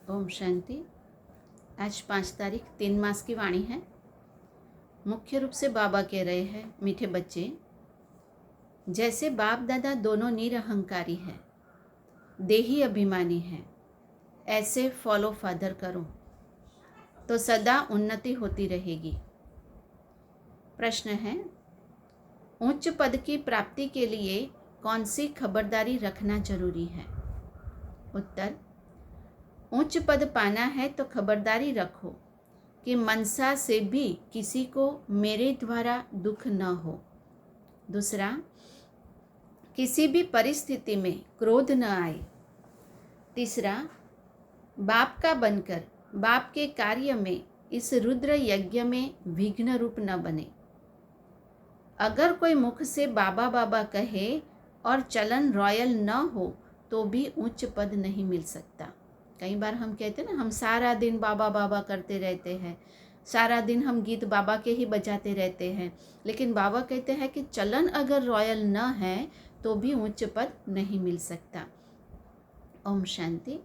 ओम शांति। आज 5 तारीख 3 मास की वाणी है। मुख्य रूप से बाबा कह रहे हैं, मीठे बच्चे, जैसे बाप दादा दोनों निरहंकारी हैं, देही अभिमानी हैं, ऐसे फॉलो फादर करो तो सदा उन्नति होती रहेगी। प्रश्न है, उच्च पद की प्राप्ति के लिए कौन सी खबरदारी रखना जरूरी है? उत्तर, उच्च पद पाना है तो खबरदारी रखो कि मनसा से भी किसी को मेरे द्वारा दुख न हो। दूसरा, किसी भी परिस्थिति में क्रोध न आए। तीसरा, बाप का बनकर बाप के कार्य में इस रुद्र यज्ञ में विघ्न रूप न बने। अगर कोई मुख से बाबा बाबा कहे और चलन रॉयल न हो तो भी उच्च पद नहीं मिल सकता। कई बार हम कहते हैं ना, हम सारा दिन बाबा बाबा करते रहते हैं, सारा दिन हम गीत बाबा के ही बजाते रहते हैं, लेकिन बाबा कहते हैं कि चलन अगर रॉयल न है तो भी उच्च पद नहीं मिल सकता। ओम शांति।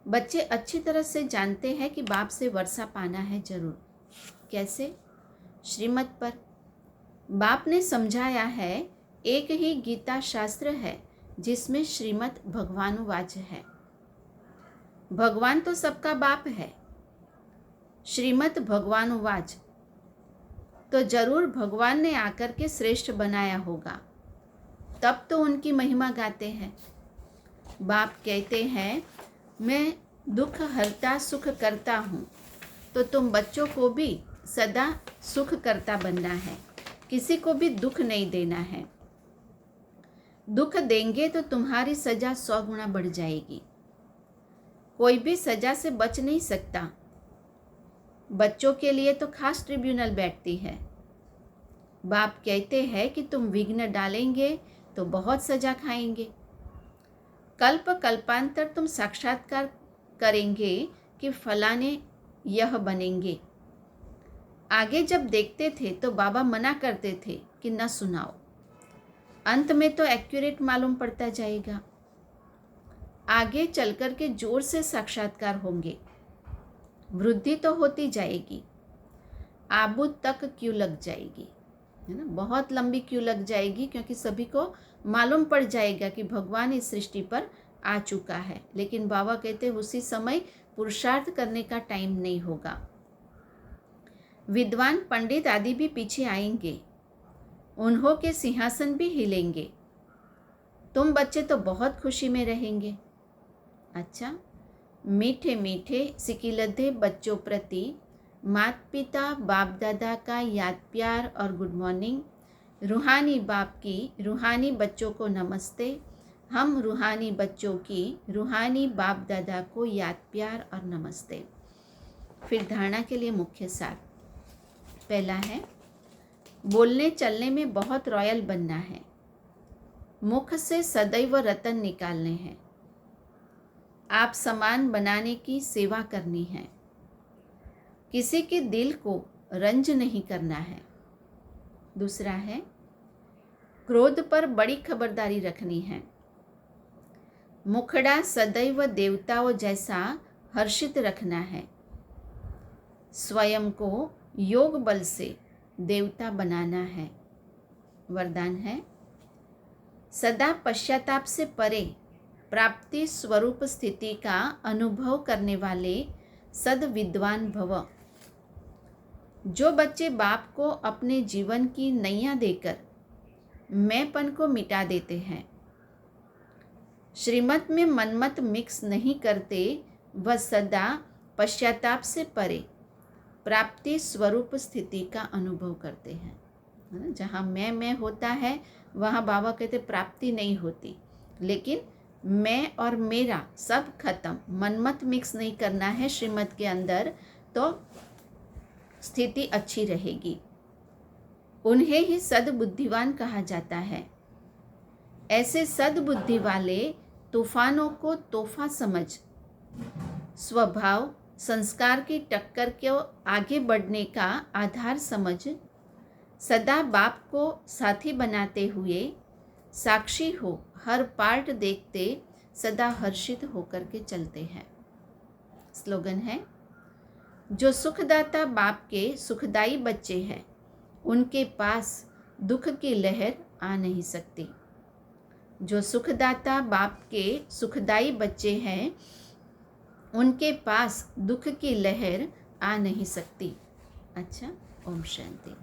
बच्चे अच्छी तरह से जानते हैं कि बाप से वर्षा पाना है जरूर। कैसे? श्रीमत पर बाप ने समझाया है, एक ही गीता शास्त्र है जिसमें श्रीमत भगवानुवाच है। भगवान तो सबका बाप है। श्रीमत भगवानुवाच तो जरूर भगवान ने आकर के श्रेष्ठ बनाया होगा, तब तो उनकी महिमा गाते हैं। बाप कहते हैं, मैं दुख हरता सुख करता हूँ, तो तुम बच्चों को भी सदा सुख करता बनना है, किसी को भी दुख नहीं देना है। दुख देंगे तो तुम्हारी सजा 100 गुना बढ़ जाएगी। कोई भी सजा से बच नहीं सकता। बच्चों के लिए तो खास ट्रिब्यूनल बैठती है। बाप कहते हैं कि तुम विघ्न डालेंगे तो बहुत सजा खाएंगे। कल्प कल्पांतर तुम साक्षात्कार करेंगे कि फलाने यह बनेंगे। आगे जब देखते थे तो बाबा मना करते थे कि न सुनाओ। अंत में तो एक्यूरेट मालूम पड़ता जाएगा। आगे चलकर के जोर से साक्षात्कार होंगे, वृद्धि तो होती जाएगी, आबू तक क्यों लग जाएगी, है ना, बहुत लंबी क्यों लग जाएगी, क्योंकि सभी को मालूम पड़ जाएगा कि भगवान इस सृष्टि पर आ चुका है। लेकिन बाबा कहते हैं उसी समय पुरुषार्थ करने का टाइम नहीं होगा। विद्वान पंडित आदि भी पीछे आएंगे, उन्हों के सिंहासन भी हिलेंगे। तुम बच्चे तो बहुत खुशी में रहेंगे। अच्छा, मीठे मीठे सिकिलधे बच्चों प्रति माता पिता बाप दादा का याद प्यार और गुड मॉर्निंग। रूहानी बाप की रूहानी बच्चों को नमस्ते। हम रूहानी बच्चों की रूहानी बाप दादा को याद प्यार और नमस्ते। फिर धारणा के लिए मुख्य सार। पहला है, बोलने चलने में बहुत रॉयल बनना है। मुख से सदैव रतन निकालने हैं। आप समान बनाने की सेवा करनी है। किसी के दिल को रंज नहीं करना है। दूसरा है, क्रोध पर बड़ी खबरदारी रखनी है। मुखड़ा सदैव देवताओं जैसा हर्षित रखना है। स्वयं को योग बल से देवता बनाना है। वरदान है, सदा पश्चाताप से परे प्राप्ति स्वरूप स्थिति का अनुभव करने वाले सद विद्वान भव। जो बच्चे बाप को अपने जीवन की नैया देकर मैंपन को मिटा देते हैं, श्रीमत में मनमत मिक्स नहीं करते, वह सदा पश्चाताप से परे प्राप्ति स्वरूप स्थिति का अनुभव करते हैं। है ना, जहाँ मैं होता है वहाँ बाबा कहते प्राप्ति नहीं होती, लेकिन मैं और मेरा सब खत्म, मनमत मिक्स नहीं करना है श्रीमत के अंदर, तो स्थिति अच्छी रहेगी। उन्हें ही सद्बुद्धिवान कहा जाता है। ऐसे सद्बुद्धि वाले तूफानों को तोहफा समझ स्वभाव संस्कार की टक्कर को आगे बढ़ने का आधार समझ सदा बाप को साथी बनाते हुए साक्षी हो हर पार्ट देखते सदा हर्षित होकर के चलते हैं। स्लोगन है, जो सुखदाता बाप के सुखदाई बच्चे हैं उनके पास दुख की लहर आ नहीं सकती। जो सुखदाता बाप के सुखदाई बच्चे हैं उनके पास दुख की लहर आ नहीं सकती। अच्छा, ओम शांति।